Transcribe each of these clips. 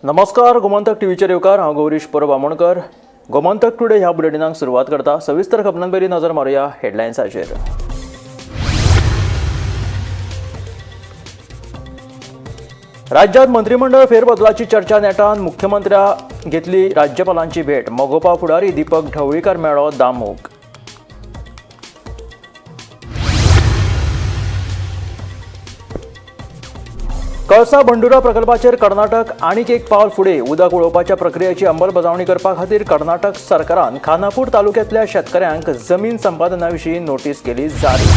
नमस्कार, गोमंतक टीव्हीचेर येवकार हांव गौरीश परब आमोणकर. गोमंतक टुडे ह्या बुलेटिनाक सुरवात करता. सविस्तर खबरांपयलीं नजर मारूया हेडलायन्साचेर. राज्यात मंत्रिमंडळ फेरबदलाची चर्चा नेटान. मुख्यमंत्र्या घेतली राज्यपालांची भेट. मोगोपा फुडारी दीपक ढवळीकर मेळ्ळो दामूक. कळसा बंडुरा प्रकल्पाचेर कर्नाटक आनीक एक पावल फुडें. उदक उडोवपाच्या प्रक्रियेची अंमलबजावणी करपा खातीर कर्नाटक सरकारान खानापूर तालुक्यांतल्या शेतकऱ्यांक जमीन संपादना विशीं नोटीस केली जारी.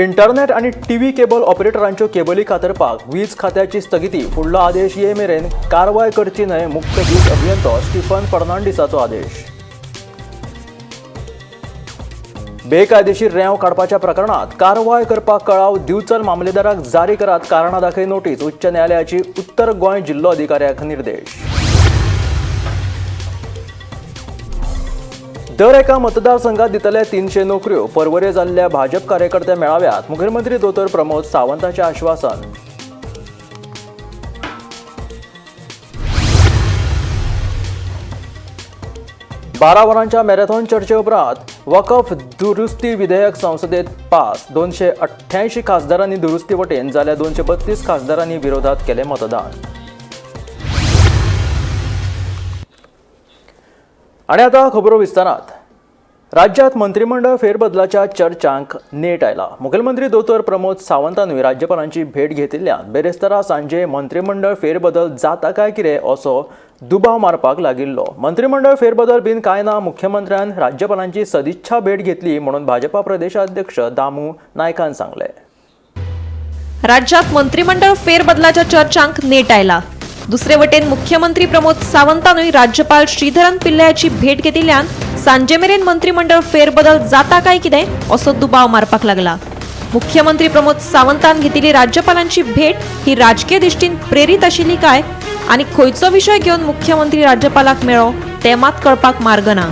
इंटरनेट आनी टीव्ही केबल ऑपरेटरांच्यो केबली कातरपाक वीज खात्याची स्थगिती. फुडलो आदेश ये मेरेन कारवाय करची न्हय. मुख्य वीज अभियंतो स्टीफन फर्नांडिसाचो आदेश. बेकायदेशीर रेंव काडपाच्या प्रकरणात कारवाय करपाक कळाव दिवचल मामलेदाराक जारी करात. कारणां दाखय नोटीस. उच्च न्यायालयाची उत्तर गोंय जिल्लो अधिकाऱ्याक निर्देश. दर एका मतदारसंघात दितले 300 नोकऱ्यो. परवरे जाल्ल्या भाजप कार्यकर्ते मेळाव्यात मुखेलमंत्री दोतोर प्रमोद सावंतांचें आश्वासन. बारा वरांच्या मॅरेथॉन चर्चे उपरांत वकफ दुरुस्ती विधेयक संसदेत पास. 288 खासदारांनी दुरुस्ती वटेन जाल्यार 232 खासदारांनी विरोधात केले मतदान. आणि आता खबरो विस्तारात. राज्यात मंत्रिमंडळ फेरबदलाच्या चर्चांक नेट आयला. मुखेलमंत्री दोतोर प्रमोद सावंतानूय राज्यपालांची भेट घेतिल्ल्यान बेरेस्तारा सांजे मंत्रिमंडळ फेरबदल जाता काय कितें असो दुबाव मारपाक लागिल्लो. मंत्रिमंडळ फेरबदल बीन कांय ना. मुख्यमंत्र्यान राज्यपालांची सदिच्छा भेट घेतली म्हणून भाजपा प्रदेशाध्यक्ष दामू नायकान सांगले. राज्यात मंत्रिमंडळ फेरबदलाच्या चर्चांक नेट आयला. दुसरे वटेन मुख्यमंत्री प्रमोद सावंतानूय राज्यपाल श्रीधरन पिल्लयाची भेट घेतिल्ल्यान सांजे मेरेन मंत्रिमंडळ फेरबदल जाता काय कितें असो दुबाव मारपाक लागला. मुख्यमंत्री प्रमोद सावंतान घेतिल्ली राज्यपालांची भेट ही राजकीय दिश्टीन प्रेरीत आशिल्ली काय आनी खंयचो विशय घेवन मुख्यमंत्री राज्यपालाक मेळ्ळो तें मात कळपाक मार्ग ना.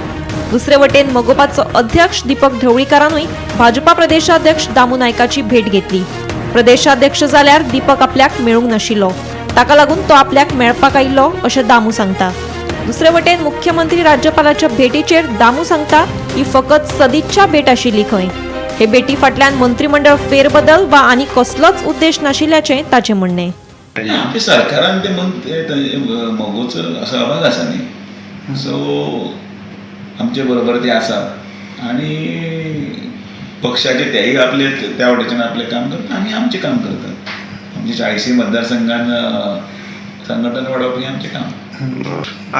दुसरे वटेन मोगोपाचो अध्यक्ष दीपक ढवळीकरानूय भाजपा प्रदेशाध्यक्ष दामू नायकाची भेट घेतली. प्रदेशाध्यक्ष जाल्यार दीपक आपल्याक मेळूंक नाशिल्लो, ताका लागून तो आपल्याक मेळपाक आयिल्लो अशें दामू सांगता. दुसरे वटेन मुख्यमंत्री राज्यपालाच्या भेटीचेर दामू सांगता ही फकत सदिच्छा भेट आशिल्ली खंय. हे भेटी फाटल्यान मंत्रिमंडळ फेरबदल वा आनी कसलोच उद्देश नाशिल्ल्याचें ताचें म्हणणें. आमच्या सरकारान ते मोगोचो सहभाग आसा न्ही, सो आमचे बरोबर ते आसात आनी पक्षाचे तेय आपले त्या वटेच्यान आपलें काम करतात आमी आमचें काम करतात. आमचे 40 मतदारसंघान संघटन वाडोवप हें आमचें काम.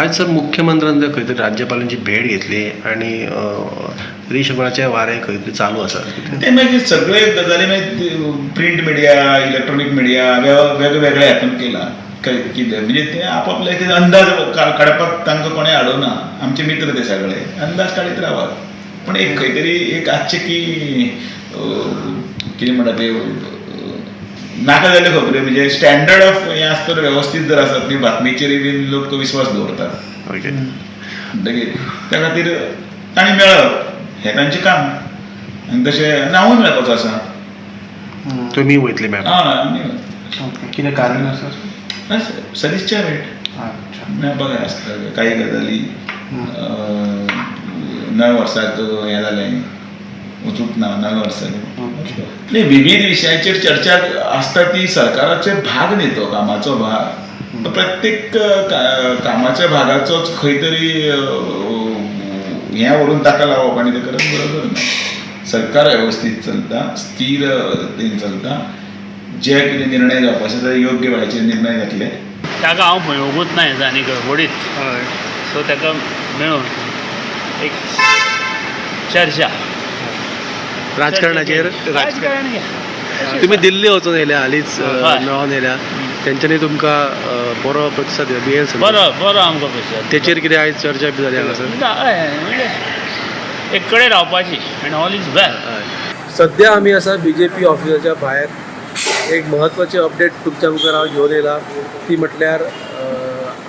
आज सर मुख्यमंत्र्यान खंय तरी राज्यपालांची भेट घेतली आणि रिशफळाचे वारे खंय तरी चालू आसा. ते मागीर सगळे गजाली मागीर प्रिंट मिडिया, इलेक्ट्रॉनिक मिडिया वेगवेगळ्या हातून केला. कितें म्हणजे ते आपापले ते अंदाज काडपाक तांकां कोणें हाडूना. आमचे मित्र ते सगळे अंदाज काडीत रावात. पण एक खंय तरी एक आजचे की कितें म्हणटा ते नाका जाल्ले खबऱ्यो म्हणजे स्टँडर्ड ऑफ हें आसता वेवस्थीत जर आसत न्ही बातमीचेर बीन लोक विश्वास दवरतात. म्हणटकीर त्या खातीर तांणी मेळप हें तांचें काम आनी तशें हांवूय मेळपाचो आसा. तुमी वयतले मॅम? कितें कारण आसा? सदिच्छा भेट मेळपाक आसता. काही गजाली नव्या वर्साक हें जालें वचूंक ना. नव्या वर्साक नाही विविध विशयाचेर चर्चा आसता ती सरकाराचे भाग न्ही तो कामाचो भाग. प्रत्येक कामाच्या भागाचोच खंय तरी हें व्हरून ताका लावप आनी तें करप बरोबर ना. सरकार वेवस्थीत चलता, स्थिर चलता. जे कितें निर्णय जावपाचे ते योग्य वेळाचेर निर्णय जातले. ताका हांव पळोवंकूच ना हेजो आनी घडबडीत, सो ताका मेळून एक चर्चा राजकारणाचेर तुम्ही दिल्ली वचून येयल्या हालींच मेळोन येयल्या तेंच्यांनी तुमकां बरो प्रतिसाद दिलो. बरो आमकां प्रतिसाद. तेचेर कितें आयज चर्चा बी जाली हांगासर? म्हणजे एक कडेन रावपाची आनी ऑल इज वेल. सध्या आमी आसा BJP ऑफिसाच्या भायर. एक म्हत्वाची अपडेट तुमच्या मुखार हांव घेवन येयला ती म्हटल्यार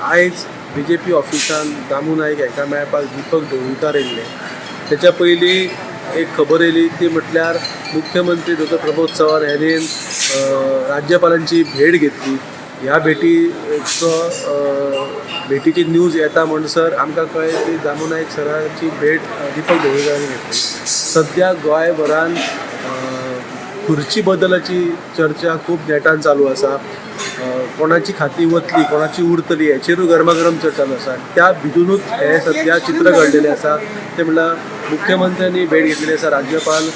आयज BJP ऑफिसान दामू नायक हाका मेळपाक दीपक ढवळीकर येयल्ले. तेच्या पयलीं एक खबर येयली ती म्हटल्यार मुख्यमंत्री डॉ प्रमोद चव्हाण यांनी राज्यपालांची भेट घेतली. ह्या भेटीची न्यूज येता म्हणसर आमकां कळ्ळें की दामू नायक सरांची भेट दिपक ढवळीकरांनी घेतली. सद्या गोंयभरान खुर्ची बदलाची चर्चा खूब नेटान चालू आसा. कोणाची खाती वतली कोणाची उरतली हेचेरूय गरमागरम चर्चा चालू आसा. त्या भितूनूच हे सद्या चित्र घडलेलें आसा. ते म्हणल्यार मुख्यमंत्र्यांनी भेट घेतलेली आसा राज्यपाल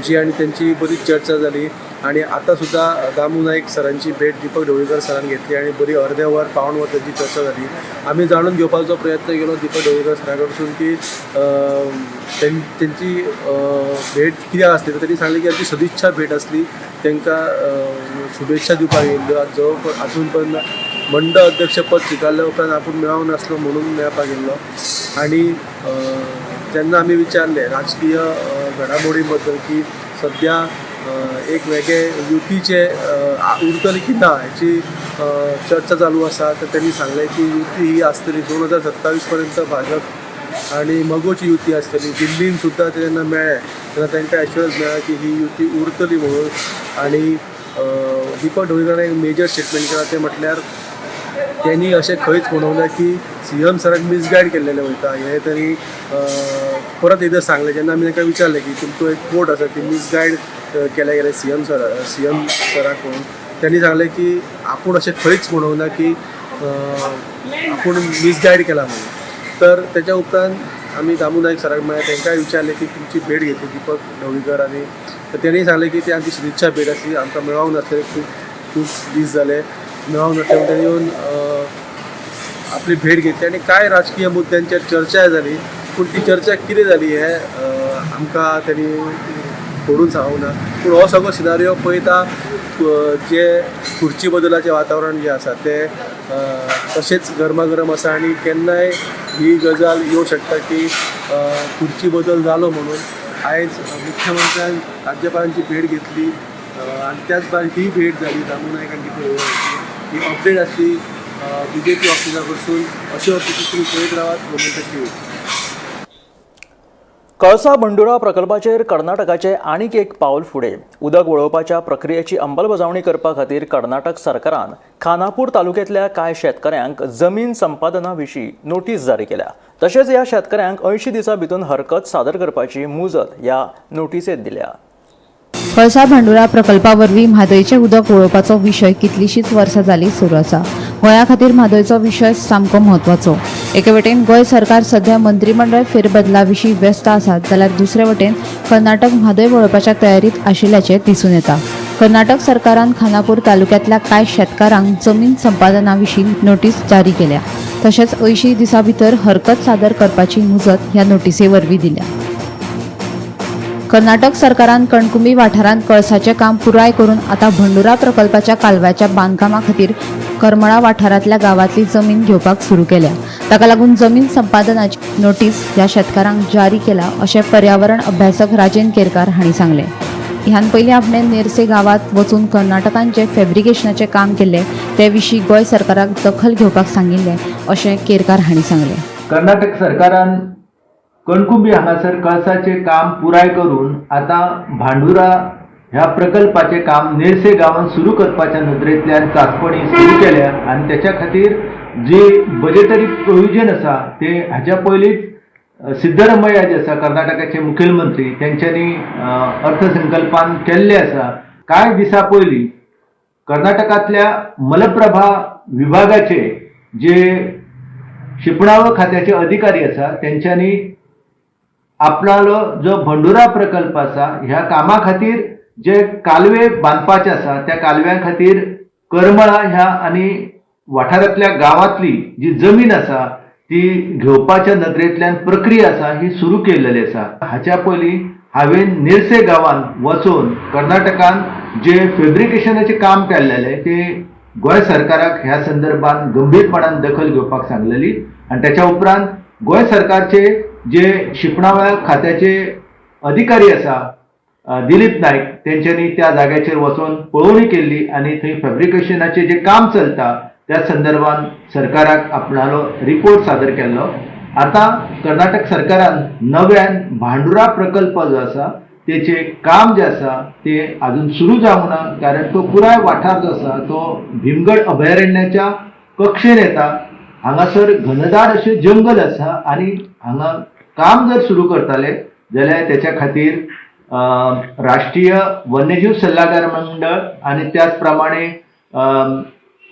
जी आनी त्यांची बरीच चर्चा जाली. आणि आता सुद्धा दामू नायक सरांची भेट दिपक ढवळीकर सरान घेतली आणि बरी अर्दे वर पावण वर त्याची चर्चा झाली. आम्ही जाणून घेवपाचो प्रयत्न केलो दिपक ढवळीकर सरा कडसून की त्यांची भेट कित्याक आसली. तर त्यांनी सांगले की आमची सदिच्छा भेट आसली. तांकां शुभेच्छा दिवपाक येयल्ल्यो. जवळ अजून पण मंडळ अध्यक्षपद स्विकारल्या उपरांत आपूण मेळोंक नासलो म्हणून मेळपाक गेल्लो. आणि जेन्ना आमी विचारले राजकीय घडामोडी बद्दल की सद्या एक वेगळे युतीचे उरतली की ना हाची चर्चा चालू आसा. तर त्यांनी सांगले की युती ही आसतली 2027 पर्यंत भाजप आणि मगोची युती आसतली. दिल्लीन सुद्धा ते जेन्ना मेळ्ळे तेन्ना तांकां एश्युरन्स मेळ्ळा की ही युती उरतली म्हणून. आणि दिपक ढवळीकरान एक मेजर स्टेटमेंट केला. ते म्हटल्यार त्यांनी अशें खंयच म्हणवना की CM सराक मिसगायड केल्लेलें वयता. हे त्यांनी परत एकदां सांगलें. जेन्ना आमी तांकां विचारलें की तुमचो एक कोट आसा की मिसगायड केले गेले CM सराक म्हणून. त्यांनी सांगलें की आपूण अशें खंयच म्हणवना की आपूण मिसगायड केला म्हणून. तर तेच्या उपरांत आमी दामू नायक सराक म्हळ्यार तांकांय विचारलें की तुमची भेट घेतली दिपक ढवळीकर आनी तेणी सांगलें की ती आमची सदिच्छा भेट आसली. आमकां मेळोंक नासलें खूब दीस जाले मेळोंक नासलें. म्हणून तेणी येवन आपली भेट घेतली आणि काय राजकीय मुद्द्यांचेर चर्चा जाली. पूण ती चर्चा कितें जाली हे आमकां तेणी फोडून सांगूंक ना. पूण हो सगळो सिनारियो पळयता जे खुर्ची बदलाचें वातावरण जें आसा तें तशेंच गरमागरम आसा. आणि केन्नाय ही गजाल येवं शकता की खुर्ची बदल जालो म्हणून. आयज मुख्यमंत्र्यान राज्यपालांची भेट घेतली आणि त्याच भायर ही भेट जाली दामू नायक आनी दिपक ढवळीकरांची. ही अपडेट आसली BJP ऑफिसा कडसून. अश्यो अपडेटी तुमी पळयत रावात गोमंतक टीव्ही. कळसा बंडुरा प्रकल्पाचेर कर्नाटकाचे आनीक एक पावल फुडें. उदक वळोवपाच्या प्रक्रियेची अंमलबजावणी करपा खातीर कर्नाटक सरकारान खानापूर तालुक्यांतल्या कांय शेतकऱ्यांक जमीन संपादना विशीं नोटीस जारी केल्या. तशेंच ह्या शेतकऱ्यांक 80 दिसां भितर हरकत सादर करपाची मुजत ह्या नोटिसेंत दिल्या. कळसा भांडुरा प्रकल्पा वरवीं म्हादयचें उदक वळोवपाचो विशय कितलींशींच वर्सां जालीं सुरू आसा. गोंया खातीर म्हादयचो विशय सामको म्हत्वाचो. एके वटेन गोंय सरकार सध्या मंत्रिमंडळ फेरबदला विशीं व्यस्त आसात जाल्यार दुसरे वटेन कर्नाटक म्हादय वळोवपाच्या तयारीत आशिल्ल्याचें दिसून येता. कर्नाटक सरकारान खानापूर तालुक्यांतल्या कांय शेतकारांक जमीन संपादना विशीं नोटीस जारी केल्या. तशेंच 80 दिसां भितर हरकत सादर करपाची मुजत ह्या नोटिसे वरवीं दिल्या. कर्नाटक सरकारान कणकुंबी वाठारांत कळसाचें काम पुराय करून आतां भंडुरा प्रकल्पाच्या कालव्याच्या बांदकामा खातीर करमळा वाठारांतल्या गांवांतली जमीन घेवपाक सुरू केल्या. ताका लागून जमीन संपादनाची नोटीस ह्या शेतकारांक जारी केला अशें पर्यावरण अभ्यासक राजेंद्र केरकार हांणी सांगलें. ह्यान पयलीं आपणें नेर्से गांवांत वचून कर्नाटकान जें फॅब्रिकेशनाचें काम केल्लें ते विशीं गोंय सरकाराक दखल घेवपाक सांगिल्लें अशें केरकार हांणी सांगलें. कर्नाटक सरकारान कणकुंबी हांगासर कळसाचे काम पुराय करून आता भांडुरा ह्या प्रकल्पाचे काम नेर्से गांवांत सुरू करपाच्या नदरेंतल्यान चाचपणी सुरू केल्या. आणि त्याच्या खातीर जे बजेटरी प्रोविजन आसा ते हाच्या पयलींच सिद्धरामय्या जे आसा कर्नाटकाचे मुखेलमंत्री त्यांच्यांनी अर्थसंकल्पान केल्ले आसा. कांय दिसा पयलीं कर्नाटकांतल्या मलप्रभा विभागाचे जे शिपणावळ खात्याचे अधिकारी आसा त्यांच्यांनी आपणालो जो भंडुरा प्रकल्प आसा ह्या कामा खातीर जे कालवे बांदपाचे आसा त्या कालव्या खातीर करमळा ह्या आनी वाठारांतल्या गांवांतली जी जमीन आसा ती घेवपाच्या नदरेंतल्यान प्रक्रिया आसा ही सुरू केल्लेली आसा. हाच्या पयलीं हांवें नेर्से गांवांत वचून कर्नाटकान जे फॅब्रिकेशनाचें काम केल्लेलें ते गोंय सरकाराक ह्या संदर्भात गंभीरपणान दखल घेवपाक सांगलेली. आणि त्याच्या उपरांत गोंय सरकारचे जे शिपणावळ खात्याचे अधिकारी आसा दिलीप नायक त्यांच्यांनी त्या जाग्याचेर वचून पळोवणी केल्ली आणि थंय फॅब्रिकेशनाचे जे काम चलता त्या संदर्भात सरकाराक आपणालो रिपोर्ट सादर केल्लो. आता कर्नाटक सरकारान नव्यान भांडुरा प्रकल्प जो आसा तेचे काम जे आसा ते अजून सुरू जावंक ना, कारण तो पुराय वाठार जो आसा तो भीमगड अभयारण्याच्या कक्षेन येता. हांगासर घनदाट अशें जंगल आसा आणि हांगा काम जर सुरू करताले जाल्यार त्याच्या खातीर राष्ट्रीय वन्यजीव सल्लागार मंडळ आणि त्याच प्रमाणे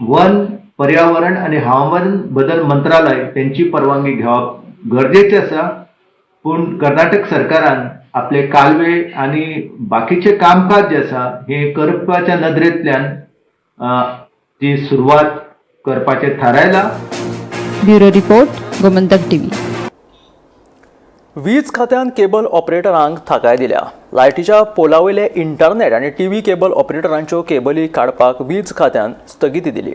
वन पर्यावरण आणि हवामान बदल मंत्रालय त्यांची परवानगी घेवप गरजेचे आसा. पूण कर्नाटक सरकारान आपले कालवे आणि बाकीचे कामकाज जे आसा हे करपाच्या नदरेंतल्यान ती सुरवात करपाचे थारायला. Bureau report, Gomantak TV. वीज खात्यान केबल ऑपरेटरांक थाकाय दिल्या. लायटीच्या पोलावयले इंटरनेट आणि टीव्ही केबल ऑपरेटरांच्यो केबली काडपाक वीज खात्यान स्थगिती दिली.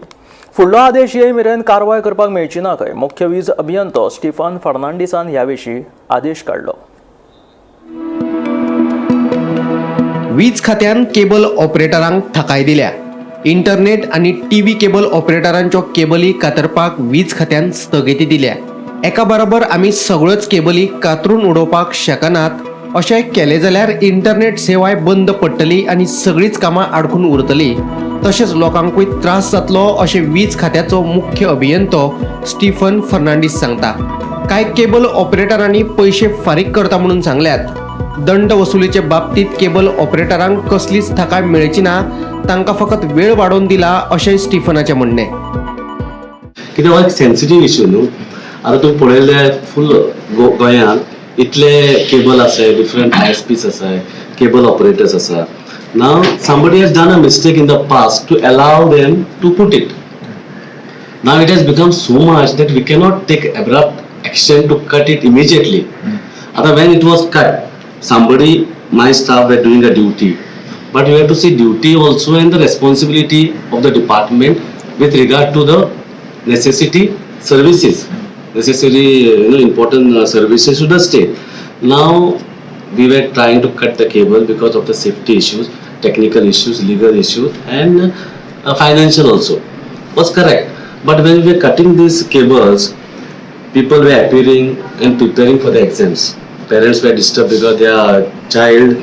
फुडलो आदेश येय मेरेन कारवाय करपाक मेळची ना खंय मुख्य वीज अभियंतो स्टीफन फर्नांडिसान ह्या विशीं आदेश काडलो. वीज खात्यान केबल ऑपरेटरांक थाकाय दिल्या. इंटरनेट आणि टीव्ही केबल ऑपरेटरांच्यो केबली कातरपाक वीज खात्यान स्थगिती दिल्या. एका बरोबर आमी सगळ्योच केबली कातरून उडोवपाक शकनात अशें केलें जाल्यार इंटरनेट सेवाय बंद पडटली आनी सगळींच कामां आडकून उरतली. तशेंच लोकांकूय त्रास जातलो अशें वीज खात्याचो मुख्य अभियंतो स्टीफन फर्नांडीस सांगता. कांय केबल ऑपरेटरांनी पयशे फारीक करता म्हणून सांगल्यात. दंड वसुलीचे बाबतीत केबल ऑपरेटरांक कसलीच थाकाय मेळची ना, तांकां फकत वेळ वाडोवन दिला अशें स्टीफनाचें म्हणणें. कित्याक हो एक सेन्सिटीव इश्यू न्हू. आता तुम्ही पळयले फुल गोंयांत इतले केबल आसाय, डिफरंट ISPs आसाय, केबल ऑपरेटर्स आसा. नाव somebody has done a mistake in the past to allow them to put it. Now it has become so much that we cannot take abrupt action to cut it immediately. आता when it was cut, my staff were doing a duty, but you have to see duty also and the responsibility of the department with regard to the necessity services. Necessary, important services to the state. Now we were trying to cut the cable because of the safety issues, technical issues, legal issues, and financial also. Was correct. But when we were cutting these cables, people were appearing and preparing for the exams. Parents were disturbed because their child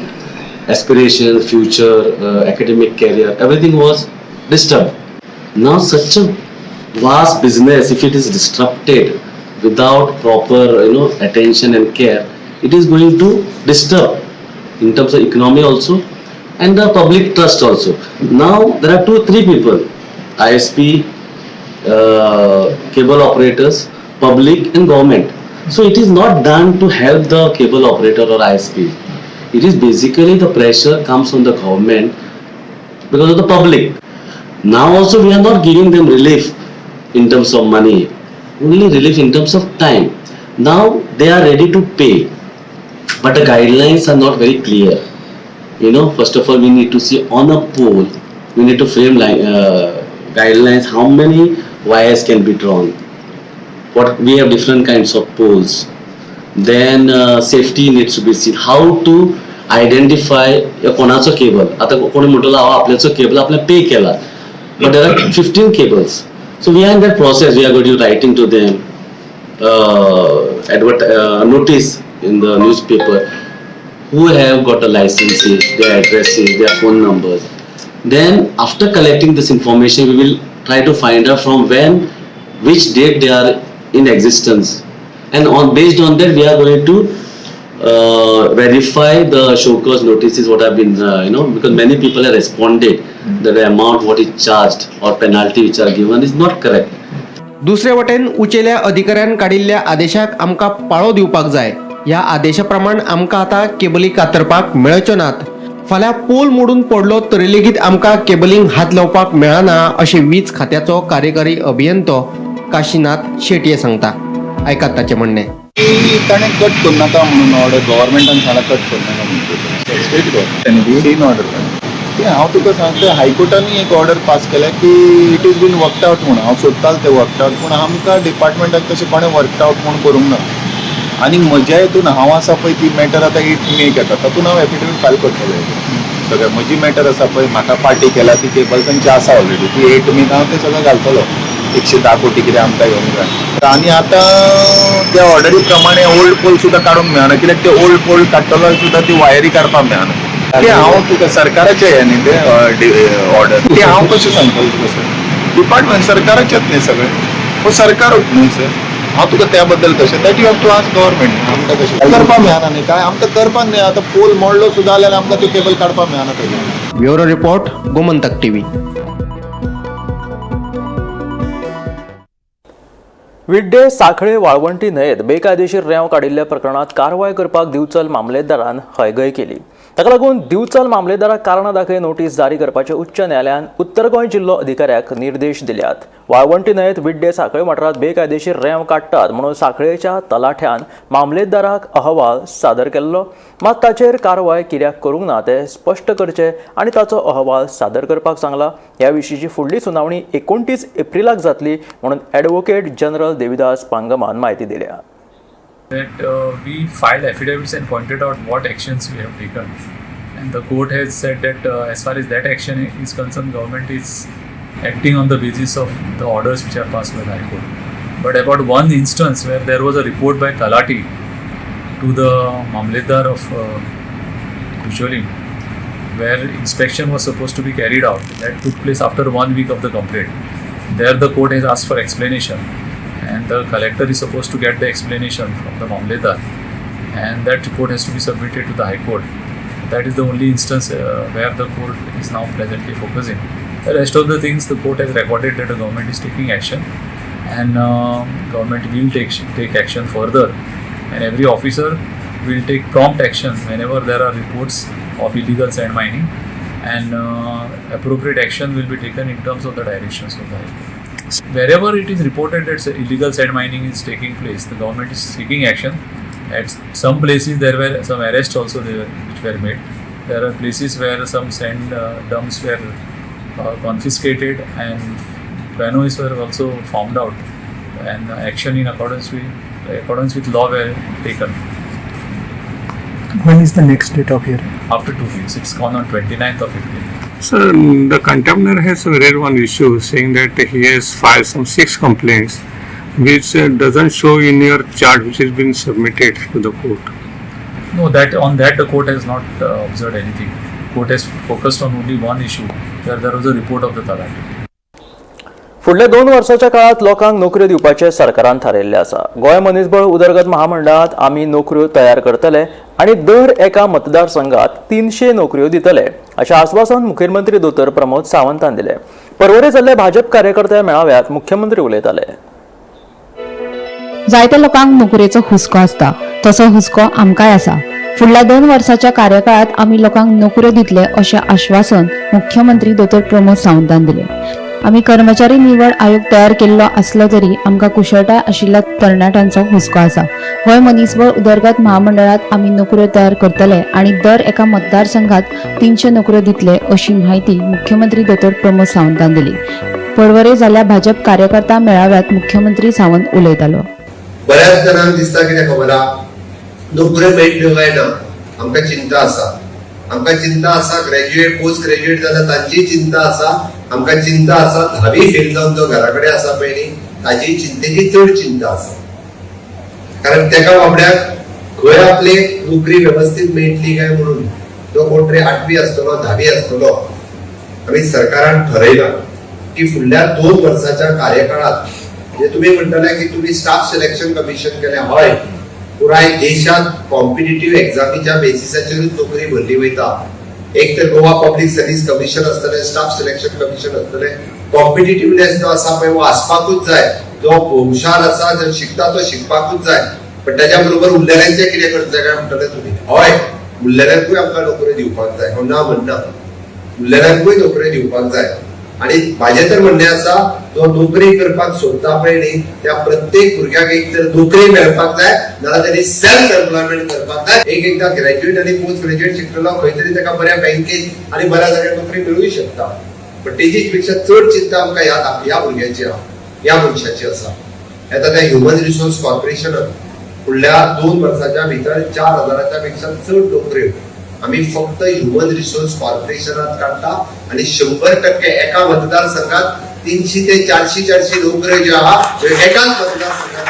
aspirations, future, academic career, everything was disturbed. Now such a vast business, if it is disrupted without proper attention and care, it is going to disturb in terms of economy also and the public trust also. Now there are 2-3 people, ISP, cable operators, public and government. So it is not done to help the cable operator or ISP. It is basically the pressure comes from the government because of the public. Now also we are not giving them relief in terms of money, only relief in terms of time. Now they are ready to pay, but the guidelines are not very clear. First of all, we need to see on a pole, we need to frame guidelines, how many wires can be drawn. We have different kinds of poles. Then safety needs to be seen. How to identify कोणाचो cable. आता कोणी म्हटलं आपल्याचो cable आपल्याला पे केला, but there are 15 cables. So we are in that process. We are going to writing to them, notice in the newspaper who have got a licenses, their addresses, their phone numbers. Then after collecting this information, we will try to find out from which date they are in existence, and based on that we are going to verify the show cause notices what have been because many people have responded that the amount what is charged or penalty which are given is not correct. दुसरे वटेन उचेल्या अधिकाऱ्यान काडिल्ल्या आदेशाक आमकां पाळो दिवपाक जाय. ह्या आदेशा प्रमाण आमकां आतां केबली कातरपाक मेळच्यो नात. फाल्यां पोल मोडून पडलो तरी लेगीत आमकां केबलिंग हात लावपाक मेळना अशें वीज खात्याचो कार्यकारी अभियंतो काशीनाथ शेटये सांगता. ऐकात ताचें म्हणणें. ताणें कट करूं नाका म्हणून ऑर्डर गव्हर्मेंटान सांगला कट करूं नाका म्हणून स्टेट गव्हर्मेंटान तीन ऑर्डर ती हांव तुका सांगता हायकोर्टानूय एक ऑर्डर पास केल्या की it is been worked out म्हणून हांव सोदतालो तें वर्कड आउट पूण आमकां डिपार्टमेंटाक तशें कोणें वर्कड आउट म्हणून करूंक ना. आनी म्हज्या हितून हांव आसा पळय ती मॅटर आतां 8 मेक येता तातूंत हांव एफिडेवीट फायल करतलो. सगळें म्हजी मॅटर आसा पळय म्हाका पार्टी केला ती केबल्सांची आसा ऑलरेडी ती 8 मेक हांव तें सगळें घालतलो. 110 कोटी कितें आमकां येवंक जाय आनी आतां त्या ऑर्डरी प्रमाणे ओल्ड पोल सुद्दां काडूंक मेळना कित्याक ते ओल्ड पोल काडटलो सुद्दां ती वायरी काडपाक मेळना ते हांव तुका सरकाराचें हें न्ही ते ऑर्डर ते हांव कशें सांगतलो तुका सर डिपार्टमेंट सरकाराचेच न्ही सगळें हो सरकारूच न्ही सर हांव तुका त्या बद्दल कशें that you have to ask government आमकां कशें करपाक मेळना न्ही काय आमकां करपाक न्ही आतां पोल मोडलो सुद्दां जाल्यार आमकां त्यो केबल काडपाक मेळना तेजें ब्युरो रिपोर्ट गोमंतक टीव्ही. विड्डे साखळे वाळवंटी न्हंयेत बेकायदेशीर रेंव काडिल्ल्या प्रकरणात कारवाय करपाक दिवचल मामलेदारान हयगय केली. ताका लागून दिवचल मामलेदाराक कारणां दाखय नोटीस जारी करपाचे उच्च न्यायालयान उत्तर गोंय जिल्लो अधिकाऱ्याक निर्देश दिल्यात. वाळवंटी न्हंयेत विड्डे साखळे वाठारांत बेकायदेशीर रेंव काडटात म्हणून साखळेच्या तलाठ्यान मामलेदाराक अहवाल सादर केल्लो, मात ताचेर कारवाय कित्याक करूंक ना ते स्पश्ट करचे आनी ताचो अहवाल सादर करपाक सांगला. ह्या विशींची फुडली सुनावणी 29 एप्रिलाक जातली म्हणून ॲडव्होकेट जनरल देविदास पांगमान म्हायती दिल्या. That we filed affidavits and pointed out what actions we have taken, and the court has said that as far as that action is concerned, government is acting on the basis of the orders which are passed by the High Court. But about one instance where there was a report by Talati to the Mamledar of Kucholim, where inspection was supposed to be carried out, that took place after 1 week of the complaint. There the court has asked for explanation, and the collector is supposed to get the explanation from the Mamledar, and that report has to be submitted to the High Court. That is the only instance where the court is now presently focusing. The rest of the things the court has recorded that the government is taking action, and government will take action further, and every officer will take prompt action whenever there are reports of illegal sand mining, and appropriate action will be taken in terms of the directions of the High Court. Wherever it is reported that illegal sand mining is taking place, the government is taking action. At some places there were some arrests also which were made. There are places where some sand dumps were confiscated and canoes were also found out, and action in accordance with law were taken. When is the next date of hearing? After 2 weeks, it's gone on 29th of April. Sir, the contender has raised one issue saying that he has filed some 6 complaints which doesn't show in your chart which has been submitted to the court. No, on that the court has not observed anything. Court has focused on only one issue where there was a report of the Talati. फुडल्या 2 वर्साच्या काळात लोकांक नोकऱ्यो दिवपाचे सरकारान थारायल्ले आसा. गोंय मनीसबळ उदरगत महामंडळात आमी नोकऱ्यो तयार करतले आनी दर एका मतदारसंघात 300 नोकऱ्यो दितले अशें आश्वासन मुखेलमंत्री दोतोर प्रमोद सावंतान दिलें. परवरे जाल्ल्या भाजप कार्यकर्त्या मेळाव्यात मुख्यमंत्री उलयताले. जायत्या लोकांक नोकरेचो हुस्को आसता, तसो हुस्को आमकांय आसा. फुडल्या 2 वर्साच्या कार्यकाळात आमी लोकांक नोकऱ्यो दितले अशें आश्वासन मुख्यमंत्री दोतोर प्रमोद सावंतान दिलें. आमी कर्मचारी निवड आयोग तयार केल्लो आसलो तरी आमकां कुशळटाय आशिल्ल्या तरणाट्यांचो हुस्को आसा. गोंय मनीसबळ उदरगत महामंडळात आमी नोकऱ्यो तयार करतले आनी दर एका मतदारसंघात 300 नोकऱ्यो दितले अशी माहिती मुख्यमंत्री दोतोर प्रमोद सावंतान दिली. परवरे जाल्ल्या भाजप कार्यकर्ता मेळाव्यात मुख्यमंत्री सावंत उलयतालो. बऱ्याच जणांक दिसता कितें खबर आहा, नोकऱ्यो मेळटल्यो काय ना आमकां चिंता आसा. आमकां चिंता आसा ग्रॅज्युएट पोस्ट ग्रॅज्युएट जाल्यार तांची चिंता आसा. आमकां चिंता आसा 10वी फेल जावन जो घरा कडेन आसा पळय न्ही ताची चिंतेची चड चिंता आसा. कारण तेका बाबड्याक खंय आपली नोकरी वेवस्थीत मेळटली काय म्हणून जो कोण तरी 8वी आसतलो 10वी आसतलो आमी सरकारान ठरयला की फुडल्या 2 वर्साच्या कार्यकाळात जे तुम्ही म्हणटले की तुम्ही स्टाफ सिलेक्शन कमिशन केले हय पुराय देशात कॉम्पिटिटिव्ह एक्झामीच्या बेसिसाचेरूच नोकरी भरली वयता. एक तर गोवा पब्लिक सर्व्हिस कमिशन असतले, स्टाफ सिलेक्शन कमिशन असतले. कॉम्पिटिटिव्हनेस जो आसा पळय वो आसपाकूच जाय. जो हुशार आसा जो शिकता तो शिकपाकूच जाय. पण त्याच्या बरोबर उरलेल्यांचे कितें करचें काय म्हणटले तुमी हय उरलेल्यांकूय आमकां नोकऱ्यो दिवपाक जाय. हांव ना म्हणना, उरलेल्यांकूय नोकऱ्यो दिवपाक जाय. आणि माझे तर म्हणणे आसा जो नोकरी करपाक सोदता पळय न्ही त्या प्रत्येक भुरग्याक एक तर नोकरी मेळपाक जाय नाल्यार त्यांनी सेल्फ एम्प्लॉयमेंट करपाक जाय. एकदा ग्रॅज्युएट आणि पोस्ट ग्रॅज्युएट शिकलेलो खंय तरी ताका बऱ्या बँकेत आणि बऱ्या जाग्यार नोकरी मेळूय शकता. पण तेजी पेक्षा चड चिंता आमकां ह्या भुरग्याची आहा, ह्या मनशाची आसा. आता त्या ह्युमन रिसोर्स कॉर्पोरेशनान फुडल्या 2 वर्साच्या भितर 4000च्या पेक्षा चड नोकऱ्यो आम्ही फक्त ह्युमन रिसोर्स कॉर्पोरेशनात काढता आणि 100% एका मतदारसंघात 300 ते 400 नोकऱ्यो ज्यो आहा ह्यो एकाच मतदारसंघात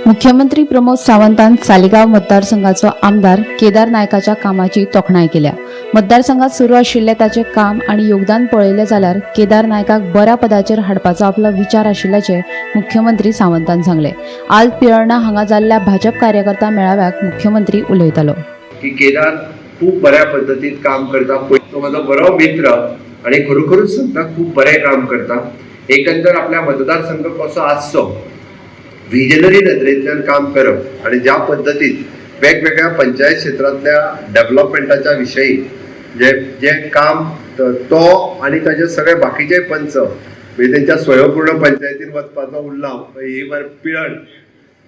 मुख्यमंत्री प्रमोद सावंतान सालिगांव मतदारसंघाचो आमदार केदार नायकाच्या कामाची तोखणाय केल्या. मतदारसंघात सुरू आशिल्ले ताचे काम आणि योगदान पळयले जाल्यार केदार नायकाक बऱ्या पदाचेर हाडपाचो आपलो विचार आशिल्ल्याचे मुख्यमंत्री सावंतान सांगले. आज पिळर्णा हांगा जाल्ल्या भाजप कार्यकर्ता मेळाव्याक मुख्यमंत्री उलयतालो. की केदार खूप बऱ्या पद्धतीत काम करता. तो माझा बरो मित्र आणि खरोखरूच सांगता खूप बरें काम करता. एकंदर आपल्या मतदारसंघ कसो आसचो व्हिजनरी नदरेंतल्यान काम करप आणि ज्या पद्धतीत वेगवेगळ्या पंचायत क्षेत्रातल्या डेव्हलपमेंटाच्या विशयी जे काम तो आणि ताचे सगळे बाकीचे पंच म्हणजे त्यांच्या स्वयंपूर्ण पंचायतीन वचपाचो उरलां ही पिळण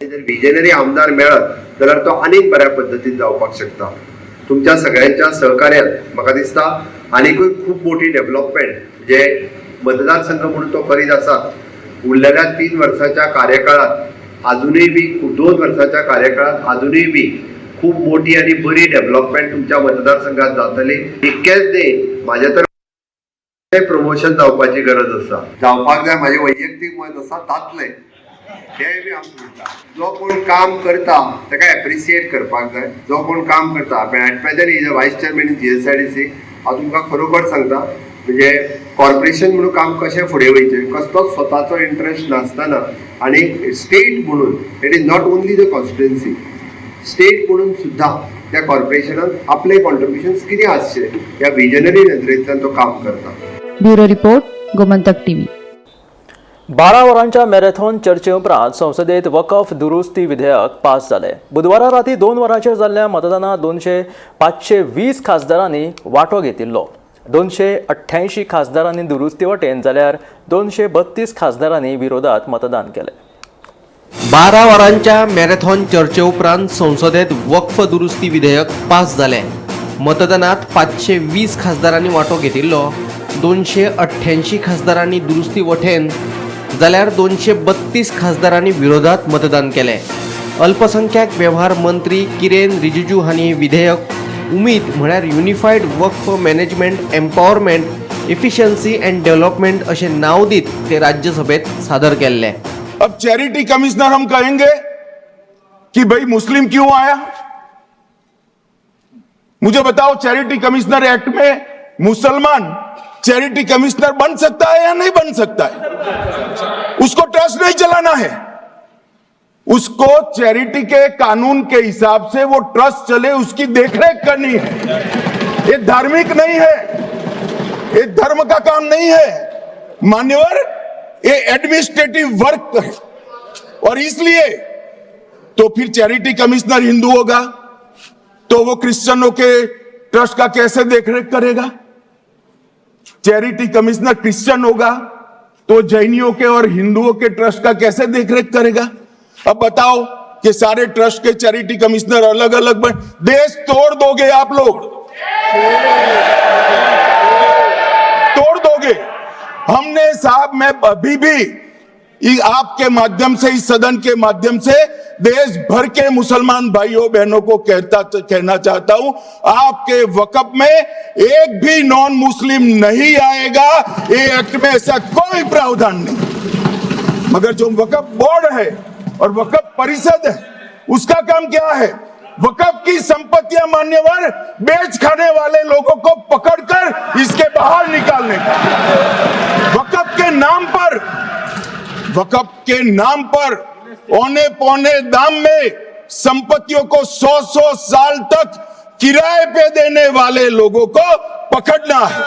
जर व्हिजनरी आमदार मेळत जाल्यार तो आनीक बऱ्या पद्धतीन जावपाक शकता. तुमच्या सगळ्यांच्या सहकार्यान म्हाका दिसता आनीकूय खूप मोठी डेव्हलपमेंट जे मतदारसंघ म्हणून तो करीत आसा. उरलेल्या 3 वर्साच्या कार्यकाळात अजूनही बी 2 वर्साच्या कार्यकाळात अजूनही बी खूप मोठी आणि बरी डेव्हलपमेंट तुमच्या मतदारसंघात जातली. इतकेच न्ही माझ्या तर प्रमोशन जावपाची गरज आसा. जावपाक जाय माझे वैयक्तीक मत आसा जातले हे बी आमकां म्हणटा. जो कोण काम करता ताका एप्रिशिएट करपाक जाय. जो कोण काम करता एट प्रेझेंट इज अ वायस चेअरमॅन इन GSIDC हांव तुमकां खरोखर सांगता म्हणजे कॉर्पोरेशन म्हणून काम कशें फुडें वयचें कसलोच स्वताचो इंट्रस्ट नासतना आणि स्टेट म्हणून it is not only the constituency state म्हणून सुद्धा त्या कॉर्पोरेशनान आपले कॉन्ट्रिब्युशन्स कितें आसचे ह्या व्हिजनरी नदरेंतल्यान तो काम करता. Bureau report Gomantak TV. 12 वरांच्या मॅरेथॉन चर्चे उपरांत संसदेत वकफ दुरुस्ती विधेयक पास जालें. बुधवारा राती 2 वरांचेर जाल्ल्या मतदानात 520 खासदारांनी वांटो घेतिल्लो. 288 खासदारांनी दुरुस्ती वटेन जाल्यार 232 खासदारांनी विरोधात मतदान केले. 12 वरांच्या मॅरेथॉन चर्चे उपरांत संसदेत वक्फ दुरुस्ती विधेयक पास जालें. मतदानात 520 खासदारांनी वांटो घेतिल्लो. 288 खासदारांनी दुरुस्ती वटेन जाल्यार 232 खासदारांनी विरोधात मतदान केलें. अल्पसंख्याक वेव्हार मंत्री किरेन रिजिजू हांणी विधेयक उमीद म्हळ्यार unified Waqf management empowerment efficiency and development अशें नांव दीत ते राज्यसभेत सादर केल्लें. अब चैरिटी कमिश्नर हम कहेंगे कि भाई मुस्लिम क्यों आया? मुझे बताओ चैरिटी कमिश्नर एक्ट में मुसलमान चैरिटी कमिश्नर बन सकता है या नहीं बन सकता है? उसको ट्रस्ट नहीं चलाना है. उसको चैरिटी के कानून के हिसाब से वो ट्रस्ट चले उसकी देखरेख करनी है. ये धार्मिक नहीं है, ये धर्म का काम नहीं है मान्यवर, ये एडमिनिस्ट्रेटिव वर्क है. और इसलिए तो फिर चैरिटी कमिश्नर हिंदू होगा तो वो क्रिश्चियनों के ट्रस्ट का कैसे देखरेख करेगा? चैरिटी कमिश्नर क्रिश्चियन होगा तो जैनियों के और हिंदुओं के ट्रस्ट का कैसे देखरेख करेगा? अब बताओ कि सारे ट्रस्ट के चैरिटी कमिश्नर अलग अलग बन, देश तोड़ दोगे आप लोग, तोड़ दोगे. हमने साहब मैं अभी भी आपके माध्यम से इस सदन के माध्यम से देश भर के मुसलमान भाइयों बहनों को कहना चाहता हूं आपके वक्फ में एक भी नॉन मुस्लिम नहीं आएगा. ये एक्ट में ऐसा कोई प्रावधान नहीं. मगर जो वक्फ बोर्ड है और वक्फ परिषद है उसका काम क्या है? वक्फ की संपत्तियां मान्यवर बेच खाने वाले लोगों को पकड़कर इसके बाहर निकालने का. वक्फ के नाम पर औने पौने दाम में संपत्तियों को 100 साल तक किराए पे देने वाले लोगों को पकड़ना है.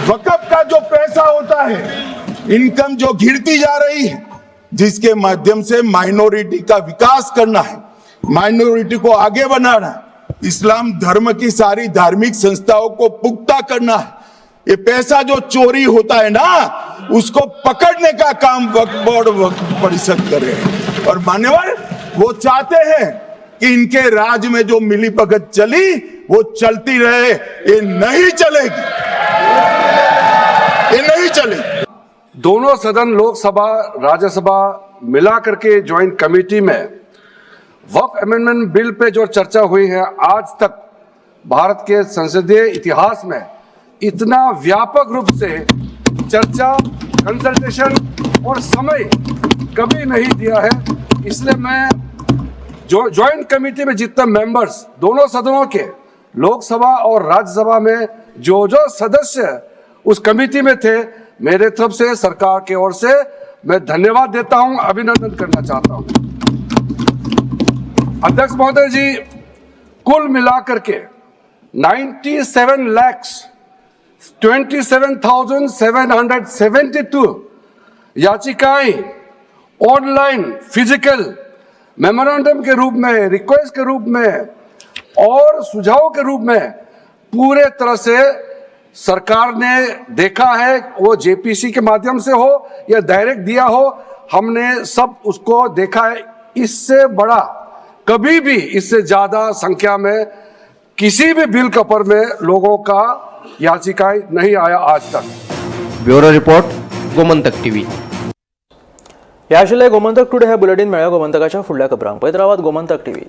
वक्फ का जो पैसा होता है, इनकम जो गिरती जा रही है, जिसके माध्यम से माइनॉरिटी का विकास करना है, माइनॉरिटी को आगे बढ़ाना है, इस्लाम धर्म की सारी धार्मिक संस्थाओं को पुख्ता करना है. ये पैसा जो चोरी होता है ना, उसको पकड़ने का काम वक्फ बोर्ड वक्फ परिषद कर रहे हैं. और मान्यवर वो चाहते हैं कि इनके राज में जो मिली भगत चली वो चलती रहे. ये नहीं चलेगी, ये नहीं चलेगी. दोनों सदन लोकसभा राज्यसभा मिला करके ज्वाइंट कमेटी में वक्फ अमेंडमेंट बिल पे जो चर्चा हुई है, आज तक भारत के संसदीय इतिहास में इतना व्यापक रूप से चर्चा, कंसल्टेशन और समय कभी नहीं दिया है। इसलिए मैं जो ज्वाइंट कमेटी में जितने मेंबर्स दोनों सदनों के लोकसभा और राज्यसभा में जो सदस्य उस कमेटी में थे, मेरे तरफ से सरकार की ओर से मैं धन्यवाद देता हूं, अभिनंदन करना चाहता हूं। अध्यक्ष महोदय जी, कुल मिलाकर के 97,27,772 याचिकाएं ऑनलाइन, फिजिकल, मेमोरेंडम के रूप में, रिक्वेस्ट के रूप में और सुझाव के रूप में पूरे तरह से सरकार ने देखा है, वो जेपीसी के माध्यम से हो या डायरेक्ट दिया हो, हमने सब उसको देखा है। इससे बड़ा कभी भी, इससे ज्यादा संख्या में किसी भी बिल कपर में लोगों का याचिकाएं नहीं आया आज तक। Bureau report, Gomantak TV. ह्या आशिल्ले गोमंतक टुडे हे बुलेटिन मेळ्ळ्या गोमंतकाच्या फुडल्या खबरांक पळयत रावात गोमंतक टीव्ही।